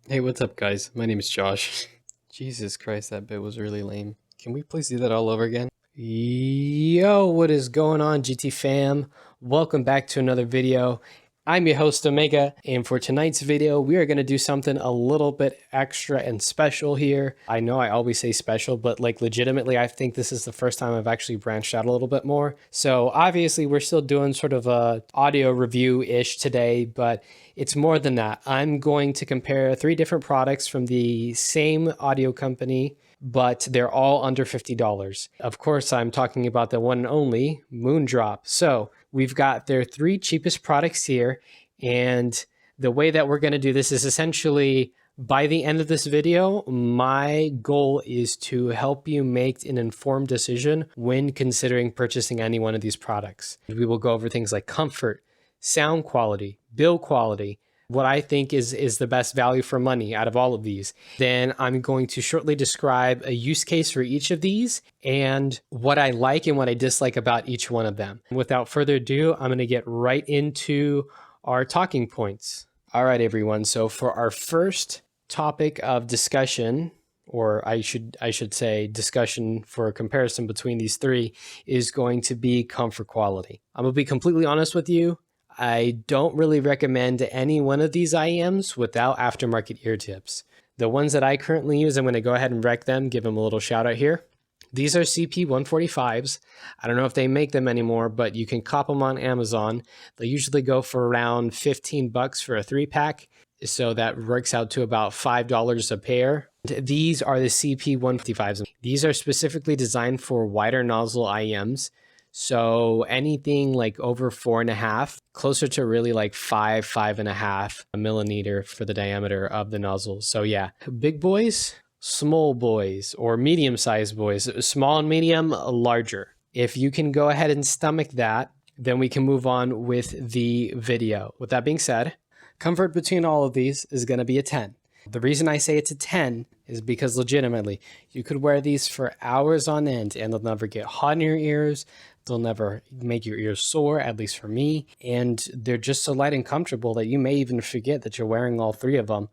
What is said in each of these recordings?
Hey, what's up, guys? My name is Josh. Jesus Christ, that bit was really lame. Can we please do that all over again? Yo, what is going on, GT fam? Welcome back to another video. I'm your host, Omega, and for tonight's video, we are going to do something a little bit extra and special here. I know I always say special, but like legitimately, I think this is the first time I've actually branched out a little bit more. So obviously, we're still doing sort of a audio review-ish today, but it's more than that. I'm going to compare 3 different products from the same audio company, but they're all under $50. Of course, I'm talking about the one and only Moondrop. So we've got their 3 cheapest products here, and the way that we're going to do this is essentially by the end of this video, my goal is to help you make an informed decision when considering purchasing any one of these products. We will go over things like comfort, sound quality, build quality, what I think is the best value for money out of all of these. Then I'm going to shortly describe a use case for each of these and what I like and what I dislike about each one of them. Without further ado, I'm going to get right into our talking points. All right, everyone. So for our first topic of discussion, or I should say discussion for a comparison between these 3, is going to be comfort quality. I'm going to be completely honest with you. I don't really recommend any one of these IEMs without aftermarket ear tips. The ones that I currently use, I'm going to go ahead and rec them, give them a little shout out here. These are CP145s. I don't know if they make them anymore, but you can cop them on Amazon. They usually go for around $15 for a 3-pack. So that works out to about $5 a pair. These are the CP155s. These are specifically designed for wider nozzle IEMs. So anything like over 4.5, closer to really like 5.5 millimeter for the diameter of the nozzle. So yeah, big boys, small boys, or medium-sized boys, small and medium, larger. If you can go ahead and stomach that, then we can move on with the video. With that being said, comfort between all of these is going to be a 10. The reason I say it's a 10 is because legitimately, you could wear these for hours on end and they'll never get hot in your ears. They'll never make your ears sore, at least for me. And they're just so light and comfortable that you may even forget that you're wearing all 3 of them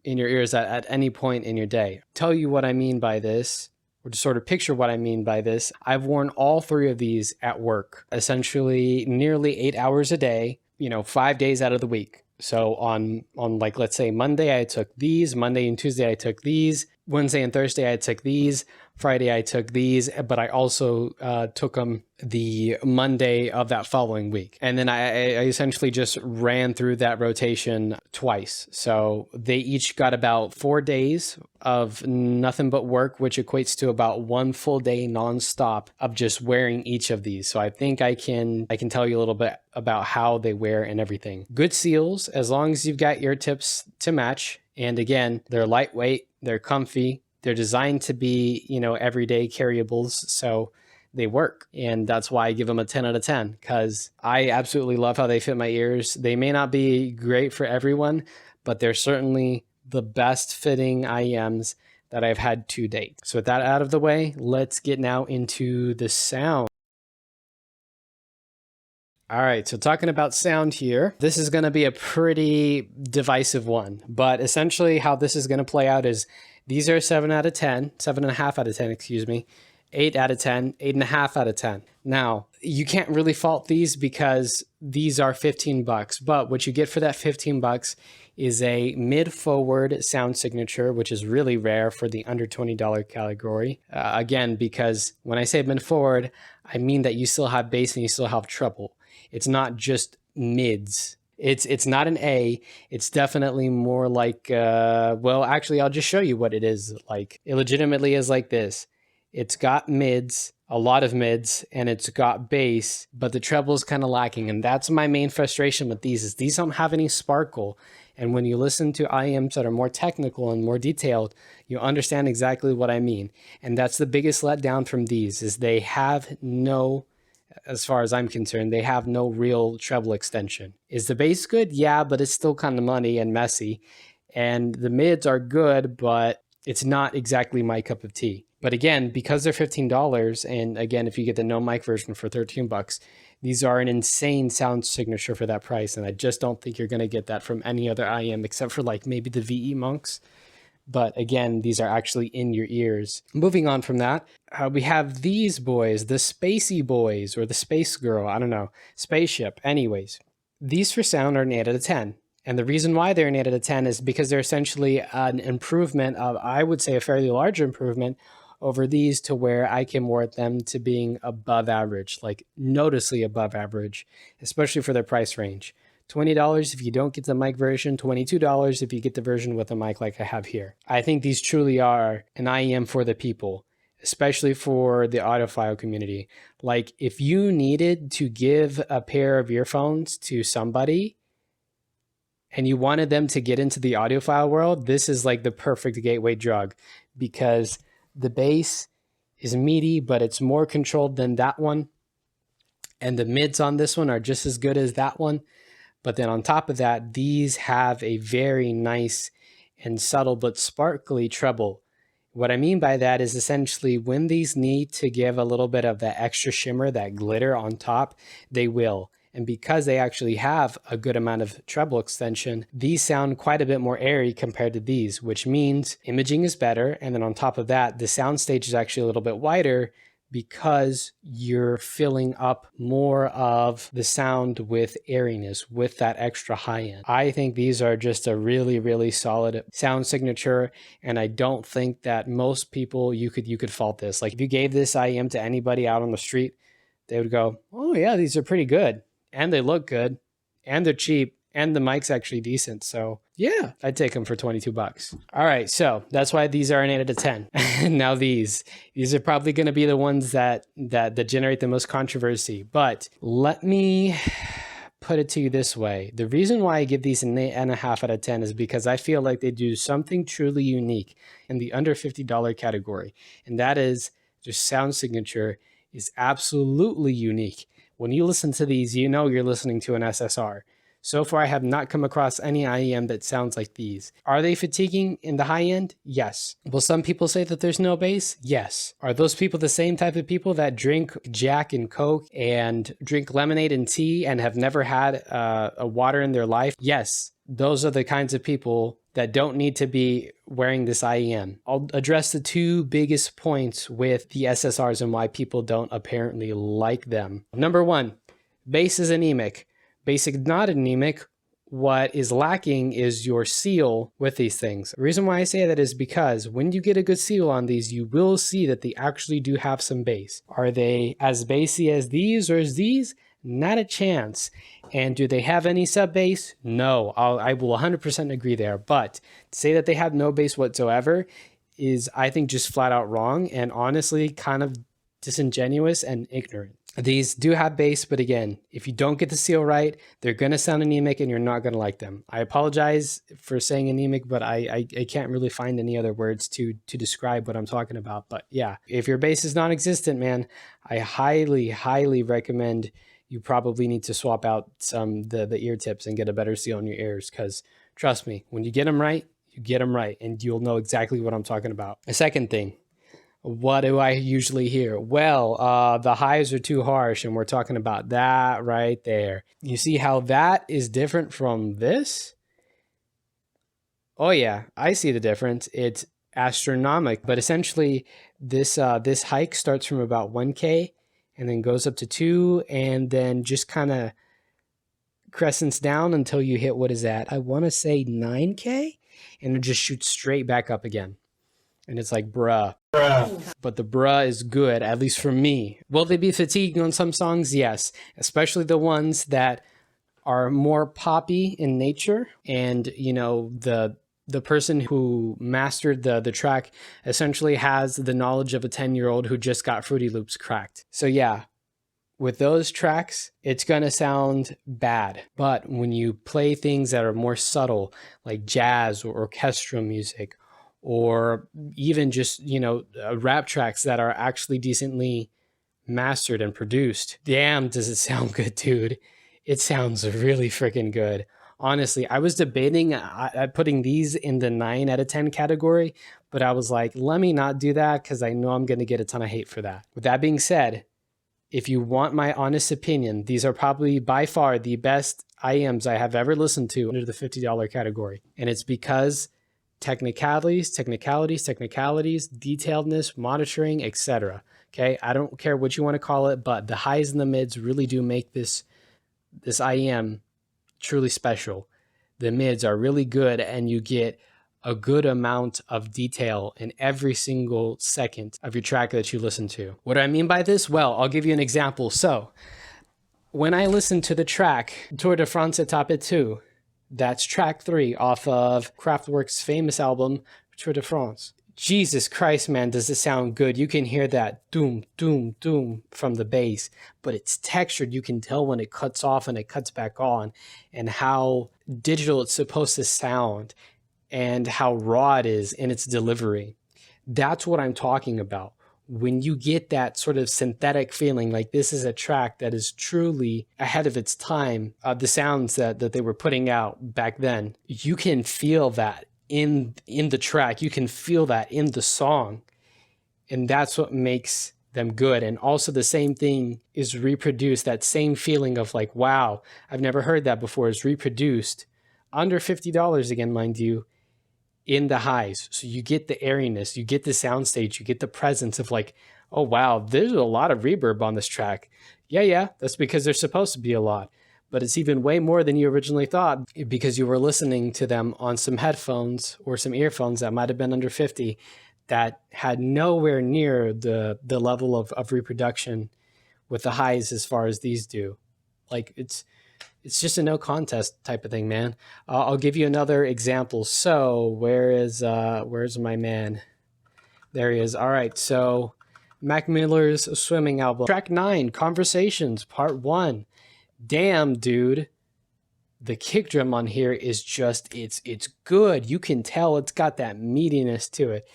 in your ears at any point in your day. Tell you what I mean by this, or to sort of picture what I mean by this. I've worn all 3 of these at work, essentially nearly 8 hours a day, 5 days out of the week. So on like, let's say Monday, I took these, Monday and Tuesday, I took these, Wednesday and Thursday, I took these, Friday, I took these, but I also took them the Monday of that following week. And then I essentially just ran through that rotation twice. So they each got about 4 days of nothing but work, which equates to about 1 full day nonstop of just wearing each of these. So I think I can tell you a little bit about how they wear and everything. Good seals, as long as you've got ear tips to match. And again, they're lightweight, they're comfy, they're designed to be, everyday carryables. So they work. And that's why I give them a 10 out of 10, because I absolutely love how they fit my ears. They may not be great for everyone, but they're certainly the best fitting IEMs that I've had to date. So with that out of the way, let's get now into the sound. All right, so talking about sound here, this is going to be a pretty divisive one, but essentially how this is going to play out is these are 7 out of 10, 7.5 out of 10, excuse me, 8 out of 10, 8.5 out of 10. Now, you can't really fault these because these are $15, but what you get for that $15 is a mid-forward sound signature, which is really rare for the under $20 category. Again, because when I say mid-forward, I mean that you still have bass and you still have treble. It's not just mids. It's not an A. It's definitely more like, well, actually, I'll just show you what it is like. It legitimately is like this. It's got mids, a lot of mids, and it's got bass, but the treble is kind of lacking. And that's my main frustration with these, is these don't have any sparkle. And when you listen to IEMs that are more technical and more detailed, you understand exactly what I mean. And that's the biggest letdown from these, is they have no, as far as I'm concerned, they have no real treble extension. Is the bass good? Yeah, but it's still kind of muddy and messy. And the mids are good, but it's not exactly my cup of tea. But again, because they're $15, and again, if you get the no mic version for $13, These are an insane sound signature for that price, and I just don't think you're going to get that from any other IEM except for like maybe the VE Monks. But again, these are actually in your ears. Moving on from that, we have these boys, the Spacey Boys, or the Space Girl, I don't know, Spaceship. Anyways, these for sound are an 8 out of 10. And the reason why they're an 8 out of 10 is because they're essentially an improvement of, I would say, a fairly large improvement over these, to where I can warrant them to being above average, like noticeably above average, especially for their price range. $20 if you don't get the mic version, $22 if you get the version with a mic like I have here. I think these truly are an IEM for the people, especially for the audiophile community. Like, if you needed to give a pair of earphones to somebody and you wanted them to get into the audiophile world, this is like the perfect gateway drug, because the bass is meaty, but it's more controlled than that one. And the mids on this one are just as good as that one. But then on top of that, these have a very nice and subtle but sparkly treble. What I mean by that is essentially when these need to give a little bit of that extra shimmer, that glitter on top, they will. And because they actually have a good amount of treble extension, these sound quite a bit more airy compared to these, which means imaging is better. And then on top of that, the sound stage is actually a little bit wider, because you're filling up more of the sound with airiness, with that extra high end. I think these are just a really, really solid sound signature, and I don't think that most people, you could fault this. Like, if you gave this IEM to anybody out on the street, they would go, oh yeah, these are pretty good, and they look good, and they're cheap, and the mic's actually decent. So yeah, I'd take them for 22 bucks. All right, so that's why these are an 8 out of 10. Now these are probably going to be the ones that generate the most controversy. But let me put it to you this way. The reason why I give these an 8.5 out of 10 is because I feel like they do something truly unique in the under $50 category. And that is, their sound signature is absolutely unique. When you listen to these, you know you're listening to an SSR. So far, I have not come across any IEM that sounds like these. Are they fatiguing in the high end? Yes. Will some people say that there's no bass? Yes. Are those people the same type of people that drink Jack and Coke and drink lemonade and tea and have never had a water in their life? Yes. Those are the kinds of people that don't need to be wearing this IEM. I'll address the two biggest points with the SSRs and why people don't apparently like them. Number one, bass is anemic. Basic, not anemic. What is lacking is your seal with these things. The reason why I say that is because when you get a good seal on these, you will see that they actually do have some bass. Are they as bassy as these or as these? Not a chance. And do they have any sub bass? No, I will 100% agree there. But to say that they have no bass whatsoever is, I think, just flat out wrong, and honestly kind of disingenuous and ignorant. These do have bass, but again, if you don't get the seal right, they're going to sound anemic and you're not going to like them. I apologize for saying anemic, but I can't really find any other words to describe what I'm talking about. But yeah, if your bass is non-existent, man, I highly, highly recommend you probably need to swap out the ear tips and get a better seal on your ears, because trust me, when you get them right, you get them right, and you'll know exactly what I'm talking about. A second thing. What do I usually hear? Well, the highs are too harsh, and we're talking about that right there. You see how that is different from this? Oh yeah, I see the difference. It's astronomical, but essentially this hike starts from about 1K and then goes up to 2 and then just kind of crescents down until you hit, what is that? I want to say 9K, and it just shoots straight back up again. And it's like, bruh. But the bruh is good, at least for me. Will they be fatiguing on some songs? Yes. Especially the ones that are more poppy in nature. And, you know, the person who mastered the track essentially has the knowledge of a 10-year-old who just got Fruity Loops cracked. So yeah, with those tracks, it's going to sound bad. But when you play things that are more subtle, like jazz or orchestral music, or even just, you know, rap tracks that are actually decently mastered and produced, damn, does it sound good, dude. It sounds really freaking good. Honestly, I was debating putting these in the 9 out of 10 category, but I was like, let me not do that because I know I'm going to get a ton of hate for that. With that being said, if you want my honest opinion, these are probably by far the best IEMs I have ever listened to under the $50 category. And it's because technicalities, detailedness, monitoring, etc. Okay, I don't care what you want to call it, but the highs and the mids really do make this IEM truly special. The mids are really good, and you get a good amount of detail in every single second of your track that you listen to. What do I mean by this? Well, I'll give you an example. So when I listen to the track Tour de France Etape 2, that's track 3 off of Kraftwerk's famous album Tour de France. Jesus Christ, man, does it sound good. You can hear that doom, doom, doom from the bass, but it's textured. You can tell when it cuts off and it cuts back on, and how digital it's supposed to sound, and how raw it is in its delivery. That's what I'm talking about. When you get that sort of synthetic feeling, like this is a track that is truly ahead of its time, the sounds that they were putting out back then, you can feel that in the track. You can feel that in the song. And that's what makes them good. And also the same thing is reproduced. That same feeling of like, wow, I've never heard that before, is reproduced under $50 again, mind you, in the highs. So you get the airiness, you get the soundstage, you get the presence of like, oh wow, there's a lot of reverb on this track. Yeah, that's because there's supposed to be a lot. But it's even way more than you originally thought, because you were listening to them on some headphones or some earphones that might have been under 50 that had nowhere near the level of reproduction with the highs as far as these do. Like it's just a no contest type of thing, man. I'll give you another example. So where's my man? There he is. All right. So Mac Miller's Swimming album, track 9, Conversations, part 1. Damn, dude. The kick drum on here is just, it's good. You can tell it's got that meatiness to it.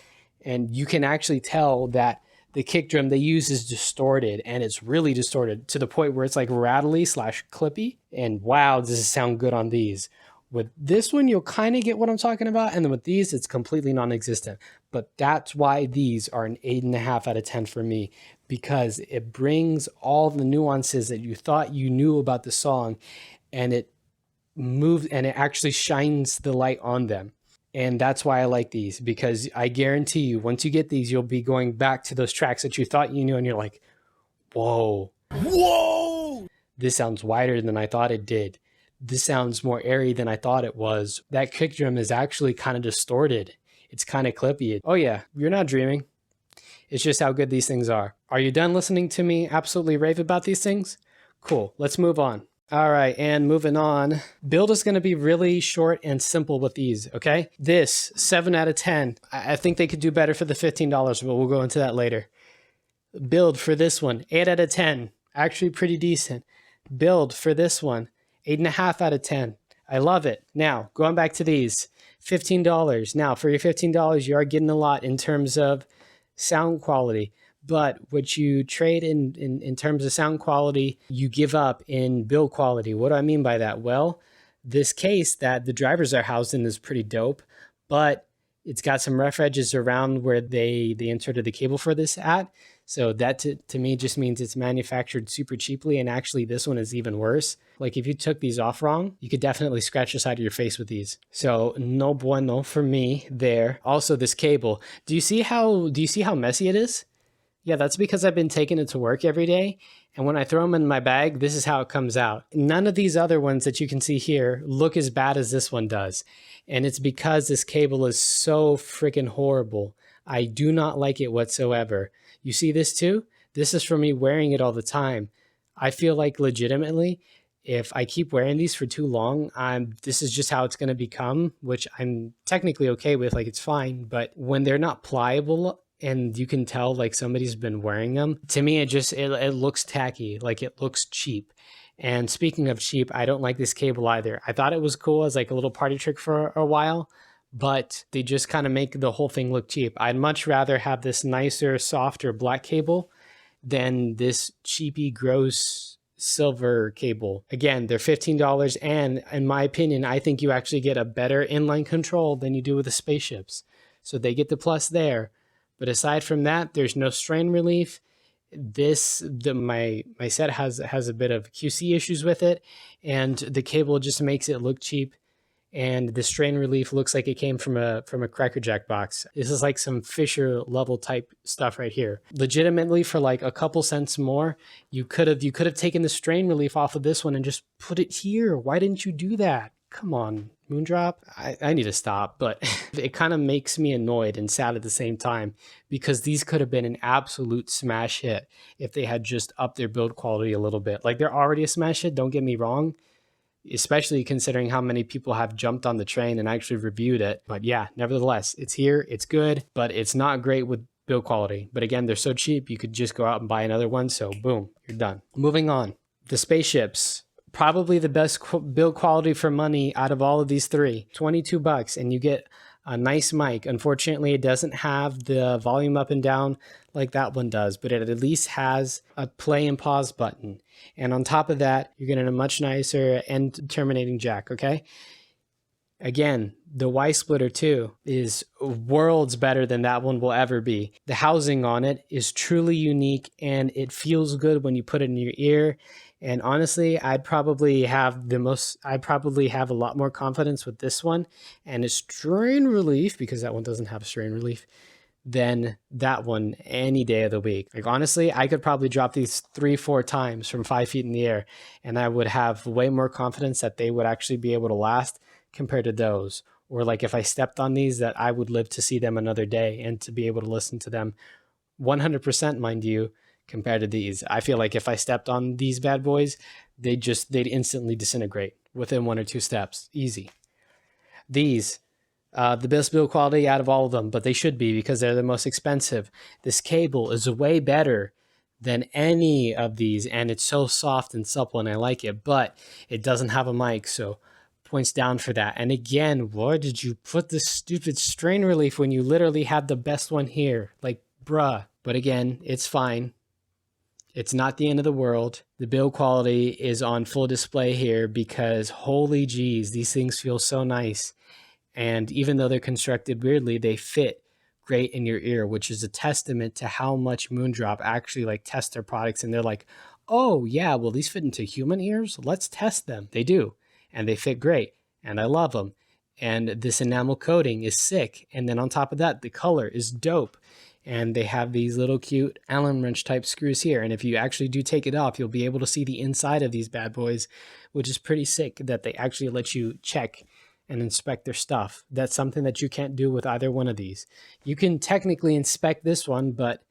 And you can actually tell that the kick drum they use is distorted, and it's really distorted to the point where it's like rattly / clippy. And wow, does it sound good on these. With this one, you'll kind of get what I'm talking about. And then with these, it's completely non-existent. But that's why these are an 8.5 out of 10 for me, because it brings all the nuances that you thought you knew about the song, and it moves and it actually shines the light on them. And that's why I like these, because I guarantee you, once you get these, you'll be going back to those tracks that you thought you knew, and you're like, whoa, this sounds wider than I thought it did. This sounds more airy than I thought it was. That kick drum is actually kind of distorted. It's kind of clippy. Oh yeah, you're not dreaming. It's just how good these things are. Are you done listening to me absolutely rave about these things? Cool, let's move on. All right, and moving on. Build is going to be really short and simple with these, okay? This, 7 out of 10. I think they could do better for the $15, but we'll go into that later. Build for this one, 8 out of 10. Actually pretty decent. Build for this one, 8.5 out of 10. I love it. Now, going back to these, $15. Now, for your $15, you are getting a lot in terms of sound quality. But what you trade in terms of sound quality, you give up in build quality. What do I mean by that? Well, this case that the drivers are housed in is pretty dope, but it's got some rough edges around where they inserted the cable for this at. So that to me just means it's manufactured super cheaply, and actually this one is even worse. Like if you took these off wrong, you could definitely scratch the side of your face with these. So no bueno for me there. Also this cable. Do you see how messy it is? Yeah, that's because I've been taking it to work every day, and when I throw them in my bag, this is how it comes out. None of these other ones that you can see here look as bad as this one does, and it's because this cable is so freaking horrible. I do not like it whatsoever. You see this too? This is from me wearing it all the time. I feel like legitimately, if I keep wearing these for too long, this is just how it's going to become, which I'm technically okay with, like it's fine, but when they're not pliable, and you can tell like somebody's been wearing them, to me it looks tacky, like it looks cheap. And speaking of cheap, I don't like this cable either. I thought it was cool as like a little party trick for a while, but they just kind of make the whole thing look cheap. I'd much rather have this nicer, softer black cable than this cheapy, gross silver cable. Again, they're $15, and in my opinion, I think you actually get a better inline control than you do with the spaceships. So they get the plus there. But aside from that, there's no strain relief. My set has a bit of QC issues with it, and the cable just makes it look cheap. And the strain relief looks like it came from a Cracker Jack box. This is like some Fisher level type stuff right here. Legitimately, for like a couple cents more, you could have taken the strain relief off of this one and just put it here. Why didn't you do that? Come on, Moondrop. I need to stop, but it kind of makes me annoyed and sad at the same time, because these could have been an absolute smash hit if they had just upped their build quality a little bit. Like, they're already a smash hit, don't get me wrong, especially considering how many people have jumped on the train and actually reviewed it. But yeah, nevertheless, it's here, it's good, but it's not great with build quality. But again, they're so cheap, you could just go out and buy another one. So boom, you're done. Moving on. The spaceships, probably the best build quality for money out of all of these three. $22 and you get a nice mic. Unfortunately, it doesn't have the volume up and down like that one does, but it at least has a play and pause button. And on top of that, you're getting a much nicer end terminating jack, okay? Again, the Y splitter too is worlds better than that one will ever be. The housing on it is truly unique and it feels good when you put it in your ear. And honestly, I'd probably have a lot more confidence with this one and its strain relief, because that one doesn't have strain relief, than that one any day of the week. Like, honestly, I could probably drop these 3-4 times from 5 feet in the air and I would have way more confidence that they would actually be able to last compared to those. Or like if I stepped on these, that I would live to see them another day and to be able to listen to them 100%, mind you, compared to these. I feel like if I stepped on these bad boys, they'd instantly disintegrate within 1 or 2 steps. Easy. These, the best build quality out of all of them, but they should be because they're the most expensive. This cable is way better than any of these, and it's so soft and supple, and I like it, but it doesn't have a mic, so points down for that. And again, why did you put this stupid strain relief when you literally have the best one here? Like, bruh. But again, it's fine. It's not the end of the world. The build quality is on full display here because holy geez, these things feel so nice. And even though they're constructed weirdly, they fit great in your ear, which is a testament to how much Moondrop actually like test their products. And they're like, oh yeah, well, these fit into human ears. Let's test them. They do. And they fit great. And I love them. And this enamel coating is sick. And then on top of that, the color is dope. And they have these little cute Allen wrench type screws here. And if you actually do take it off, you'll be able to see the inside of these bad boys, which is pretty sick that they actually let you check and inspect their stuff. That's something that you can't do with either one of these. You can technically inspect this one, but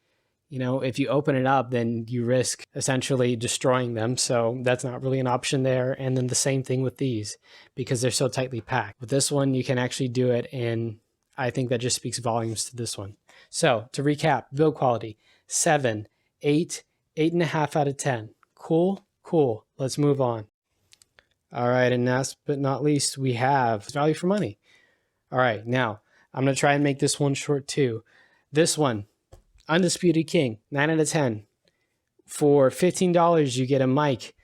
you know, if you open it up, then you risk essentially destroying them. So that's not really an option there. And then the same thing with these, because they're so tightly packed. With this one, you can actually do it, and I think that just speaks volumes to this one. So to recap, build quality, 7, 8, 8.5 out of 10. Cool, cool. Let's move on. All right, and last but not least, we have value for money. All right, now I'm going to try and make this one short too. This one, Undisputed King, 9 out of 10. For $15, you get a mic,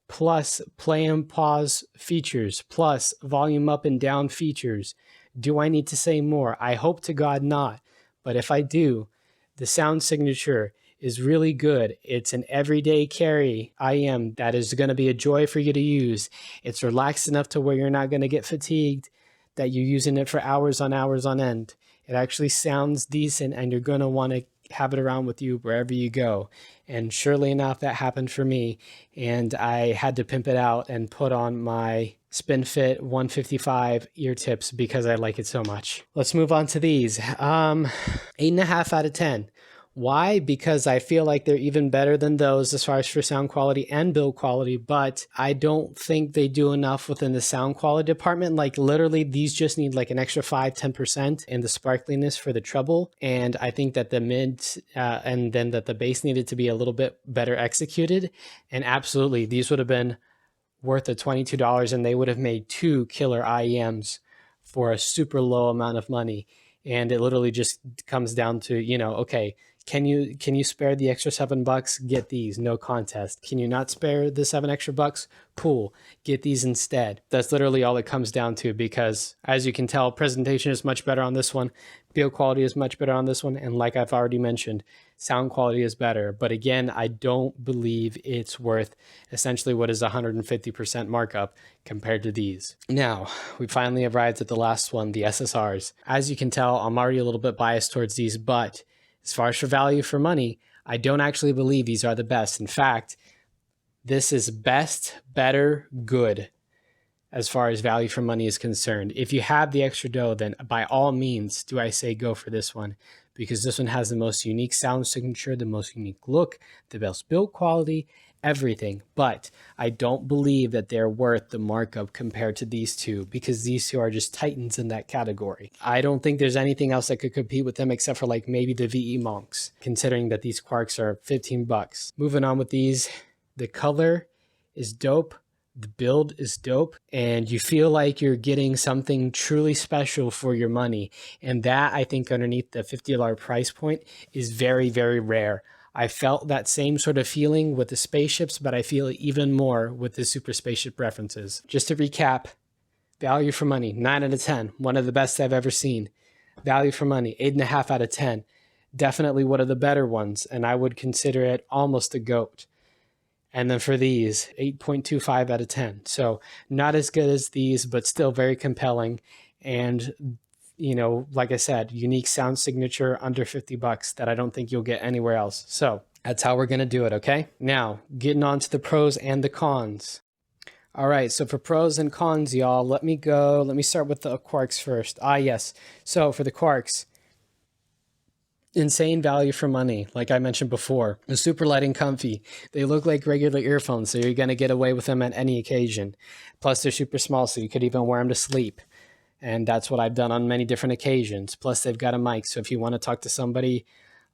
plus play and pause features, plus volume up and down features. Do I need to say more? I hope to God not. But if I do, the sound signature is really good. It's an everyday carry IEM that is going to be a joy for you to use. It's relaxed enough to where you're not going to get fatigued, that you're using it for hours on end. It actually sounds decent, and you're going to want to have it around with you wherever you go. And surely enough, that happened for me. And I had to pimp it out and put on my SpinFit 155 ear tips because I like it so much. Let's move on to these. 8.5 out of 10. Why? Because I feel like they're even better than those as far as for sound quality and build quality, but I don't think they do enough within the sound quality department. Like literally, these just need like an extra 5-10% in the sparkliness for the treble. And I think that the mids and then that the bass needed to be a little bit better executed. And absolutely, these would have been worth the $22 and they would have made 2 killer IEMs for a super low amount of money. And it literally just comes down to, you know, okay, Can you spare the extra $7? Get these, no contest. Can you not spare the 7 extra bucks? Cool, get these instead. That's literally all it comes down to, because as you can tell, presentation is much better on this one, build quality is much better on this one, and like I've already mentioned, sound quality is better. But again, I don't believe it's worth essentially what is 150% markup compared to these. Now, we finally arrived at the last one, the SSRs. As you can tell, I'm already a little bit biased towards these, but as far as for value for money, I don't actually believe these are the best. In fact, this is best, better, good as far as value for money is concerned. If you have the extra dough, then by all means do I say go for this one, because this one has the most unique sound signature, the most unique look, the best build quality, everything. But I don't believe that they're worth the markup compared to these two, because these two are just titans in that category. I don't think there's anything else that could compete with them except for like maybe the VE Monks, considering that these Quarks are $15. Moving on with these, the color is dope. The build is dope, and you feel like you're getting something truly special for your money. And that, I think, underneath the $50 price point is very, very rare. I felt that same sort of feeling with the spaceships, but I feel it even more with the super spaceship references. Just to recap, value for money, 9 out of 10, one of the best I've ever seen. Value for money, 8.5 out of 10. Definitely one of the better ones, and I would consider it almost a GOAT. And then for these, 8.25 out of 10. So not as good as these, but still very compelling. And, you know, like I said, unique sound signature under $50 that I don't think you'll get anywhere else. So that's how we're going to do it, okay? Now, getting on to the pros and the cons. All right, so for pros and cons, y'all, let me start with the Quarks first. Yes. So for the Quarks, insane value for money, like I mentioned before. They're super light and comfy. They look like regular earphones, so you're going to get away with them at any occasion. Plus, they're super small, so you could even wear them to sleep. And that's what I've done on many different occasions. Plus, they've got a mic, so if you want to talk to somebody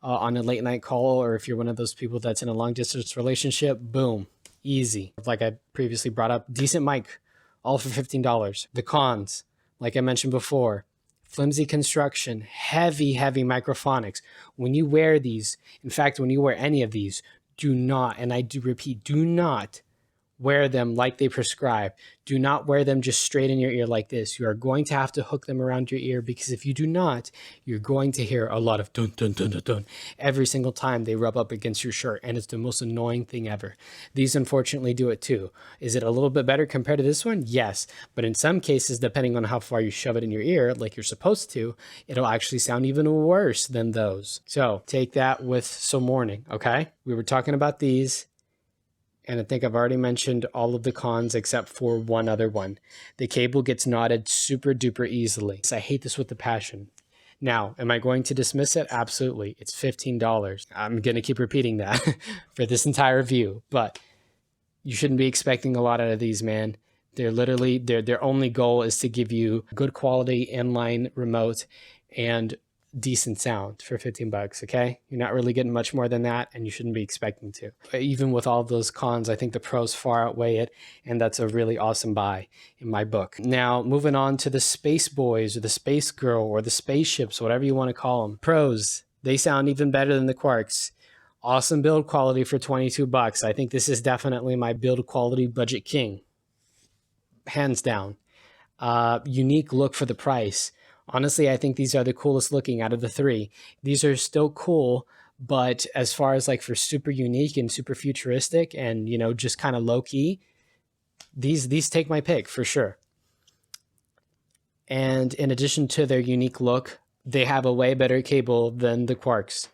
on a late night call, or if you're one of those people that's in a long distance relationship, boom, easy. Like I previously brought up, decent mic, all for $15. The cons, like I mentioned before, flimsy construction, heavy microphonics. When you wear these, in fact, when you wear any of these, do not, and I do repeat, do not wear them like they prescribe. Do not wear them just straight in your ear like this. You are going to have to hook them around your ear, because if you do not, you're going to hear a lot of dun dun dun dun dun every single time they rub up against your shirt, and it's the most annoying thing ever. These unfortunately do it too. Is it a little bit better compared to this one? Yes, but in some cases, depending on how far you shove it in your ear, like you're supposed to, it'll actually sound even worse than those. So take that with some warning, okay? We were talking about these, and I think I've already mentioned all of the cons except for one other one. The cable gets knotted super duper easily. I hate this with a passion. Now, am I going to dismiss it? Absolutely. It's $15. I'm going to keep repeating that for this entire review, but you shouldn't be expecting a lot out of these, man. They're literally, their only goal is to give you good quality inline remote and decent sound for $15, okay? You're not really getting much more than that, and you shouldn't be expecting to. But even with all those cons, I think the pros far outweigh it, and that's a really awesome buy in my book. Now, moving on to the Space Boys, or the Space Girl, or the Spaceships, whatever you want to call them. Pros, they sound even better than the Quarks. Awesome build quality for $22. I think this is definitely my build quality budget king. Hands down. Unique look for the price. Honestly, I think these are the coolest looking out of the three. These are still cool, but as far as like for super unique and super futuristic and, you know, just kind of low key, these take my pick for sure. And in addition to their unique look, they have a way better cable than the Quarks.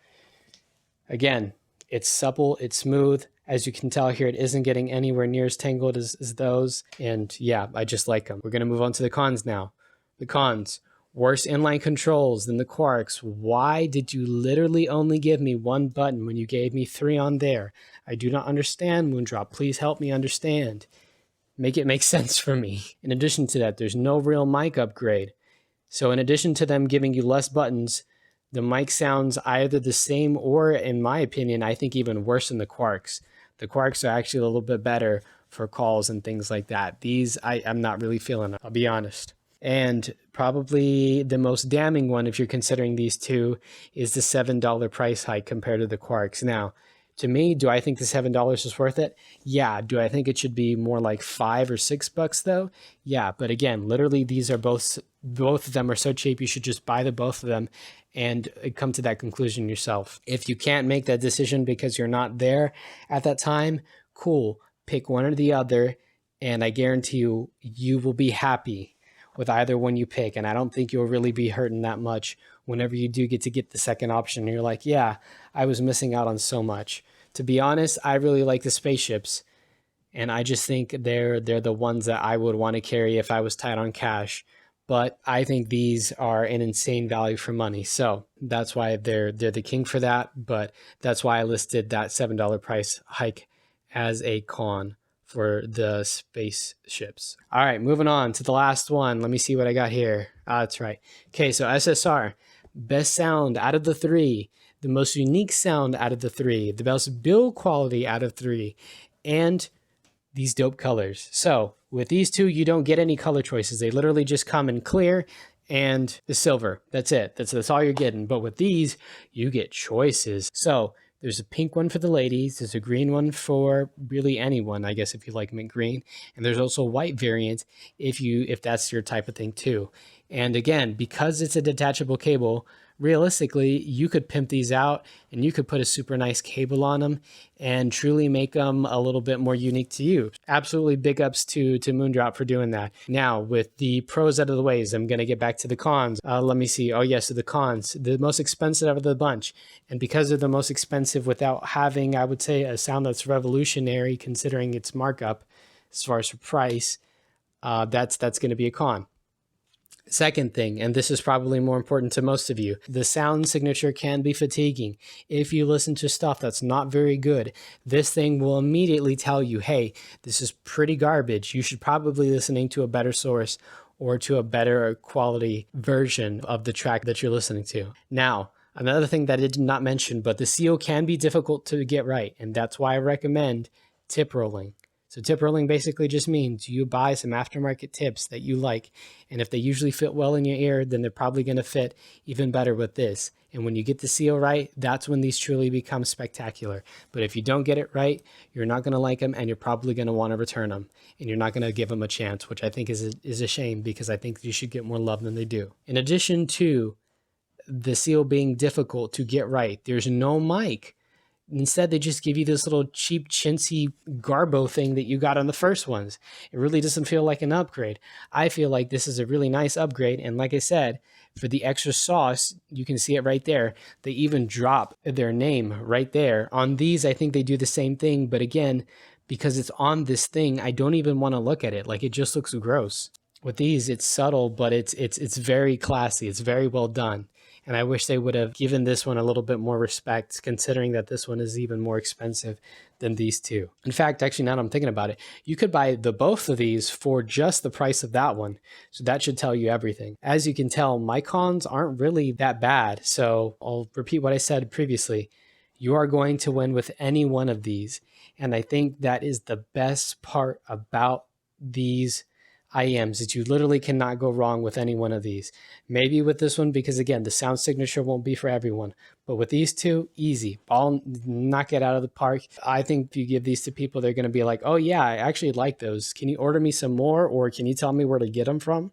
Again, it's supple, it's smooth. As you can tell here, it isn't getting anywhere near as tangled as those. And yeah, I just like them. We're going to move on to the cons now. The cons. Worse inline controls than the Quarks. Why did you literally only give me one button when you gave me 3 on there? I do not understand, Moondrop. Please help me understand. Make it make sense for me. In addition to that, there's no real mic upgrade. So in addition to them giving you less buttons, the mic sounds either the same or, in my opinion, I think even worse than the Quarks. The Quarks are actually a little bit better for calls and things like that. These, I'm not really feeling it, I'll be honest. And probably the most damning one, if you're considering these two, is the $7 price hike compared to the Quarks. Now, to me, do I think the $7 is worth it? Yeah. Do I think it should be more like $5 or $6 though? Yeah. But again, literally, these are both of them are so cheap, you should just buy the both of them and come to that conclusion yourself. If you can't make that decision because you're not there at that time, cool. Pick one or the other, and I guarantee you, you will be happy with either one you pick. And I don't think you'll really be hurting that much whenever you do get to get the second option. And you're like, yeah, I was missing out on so much. To be honest, I really like the spaceships, and I just think they're the ones that I would want to carry if I was tight on cash. But I think these are an insane value for money. So that's why they're the king for that. But that's why I listed that $7 price hike as a con for the spaceships. All right, moving on to the last one. Let me see what I got here. That's right. Okay, so SSR, best sound out of the three, the most unique sound out of the three, the best build quality out of three, and these dope colors. So with these two, you don't get any color choices. They literally just come in clear and the silver. That's it. That's all you're getting. But with these, you get choices. So there's a pink one for the ladies. There's a green one for really anyone, I guess, if you like mint green. And there's also a white variant if that's your type of thing too. And again, because it's a detachable cable, realistically, you could pimp these out and you could put a super nice cable on them and truly make them a little bit more unique to you. Absolutely big ups to Moondrop for doing that. Now, with the pros out of the ways, I'm going to get back to the cons. Let me see. Oh, yes, so the cons. The most expensive out of the bunch. And because they're the most expensive without having, I would say, a sound that's revolutionary considering its markup as far as price, that's going to be a con. Second thing, and this is probably more important to most of you, the sound signature can be fatiguing. If you listen to stuff that's not very good, this thing will immediately tell you, hey, this is pretty garbage. You should probably be listening to a better source or to a better quality version of the track that you're listening to. Now, another thing that I did not mention, but the seal can be difficult to get right, and that's why I recommend tip rolling. So tip rolling basically just means you buy some aftermarket tips that you like, and if they usually fit well in your ear, then they're probably going to fit even better with this. And when you get the seal right, that's when these truly become spectacular. But if you don't get it right, you're not going to like them, and you're probably going to want to return them, and you're not going to give them a chance, which I think is a shame, because I think you should get more love than they do. In addition to the seal being difficult to get right, there's no mic. Instead, they just give you this little cheap, chintzy garbo thing that you got on the first ones. It really doesn't feel like an upgrade. I feel like this is a really nice upgrade. And like I said, for the extra sauce, you can see it right there. They even drop their name right there. On these, I think they do the same thing. But again, because it's on this thing, I don't even want to look at it. Like, it just looks gross. With these, it's subtle, but it's very classy. It's very well done. And I wish they would have given this one a little bit more respect, considering that this one is even more expensive than these two. In fact, actually, now that I'm thinking about it, you could buy both of these for just the price of that one. So that should tell you everything. As you can tell, my cons aren't really that bad. So I'll repeat what I said previously. You are going to win with any one of these. And I think that is the best part about these IEMs, that you literally cannot go wrong with any one of these. Maybe with this one, because again, the sound signature won't be for everyone. But with these two, easy. Ball, knock it out of the park. I think if you give these to people, they're going to be like, oh yeah, I actually like those. Can you order me some more? Or can you tell me where to get them from?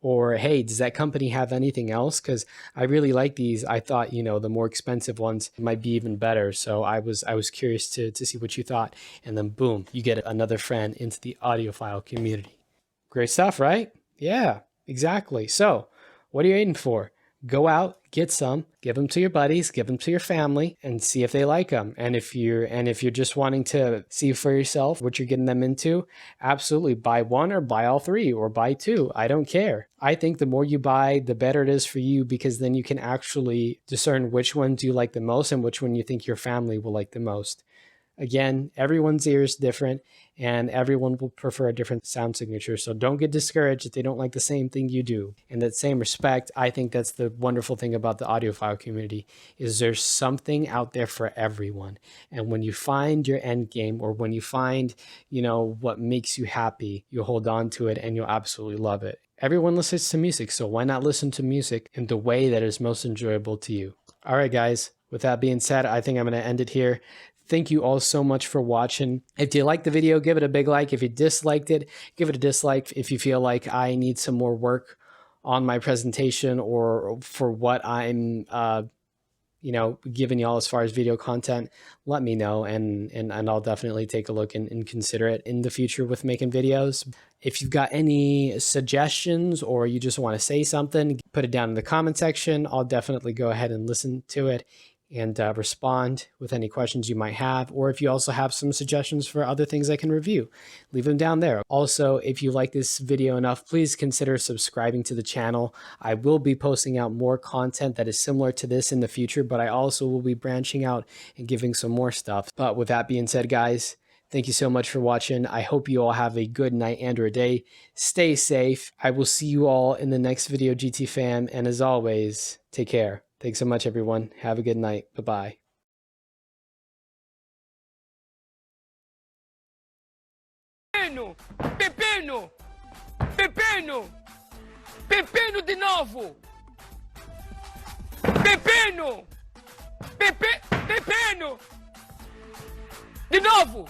Or, hey, does that company have anything else? Because I really like these. I thought, the more expensive ones might be even better. So I was curious to see what you thought. And then boom, you get another friend into the audiophile community. Great stuff, right? Yeah, exactly. So what are you waiting for? Go out, get some, give them to your buddies, give them to your family, and see if they like them. And if you're just wanting to see for yourself what you're getting them into, absolutely buy one or buy all three or buy two. I don't care. I think the more you buy, the better it is for you, because then you can actually discern which ones you like the most and which one you think your family will like the most. Again, everyone's ear is different, and everyone will prefer a different sound signature. So don't get discouraged if they don't like the same thing you do. In that same respect, I think that's the wonderful thing about the audiophile community, is there's something out there for everyone. And when you find your end game, or when you find, what makes you happy, you'll hold on to it and you'll absolutely love it. Everyone listens to music, so why not listen to music in the way that is most enjoyable to you? All right, guys, with that being said, I think I'm going to end it here. Thank you all so much for watching. If you liked the video, give it a big like. If you disliked it, give it a dislike. If you feel like I need some more work on my presentation or for what I'm giving y'all as far as video content, let me know, and I'll definitely take a look and consider it in the future with making videos. If you've got any suggestions or you just want to say something, put it down in the comment section. I'll definitely go ahead and listen to it and respond with any questions you might have. Or if you also have some suggestions for other things I can review, leave them down there. Also, if you like this video enough, please consider subscribing to the channel. I will be posting out more content that is similar to this in the future, but I also will be branching out and giving some more stuff. But with that being said, guys, thank you so much for watching. I hope you all have a good night and or day. Stay safe. I will see you all in the next video, GT fam. And as always, take care. Thanks so much, everyone. Have a good night. Bye-bye. Pepino! Pepino! Pepino! Pepino de novo! Pepino! Pepino! De novo!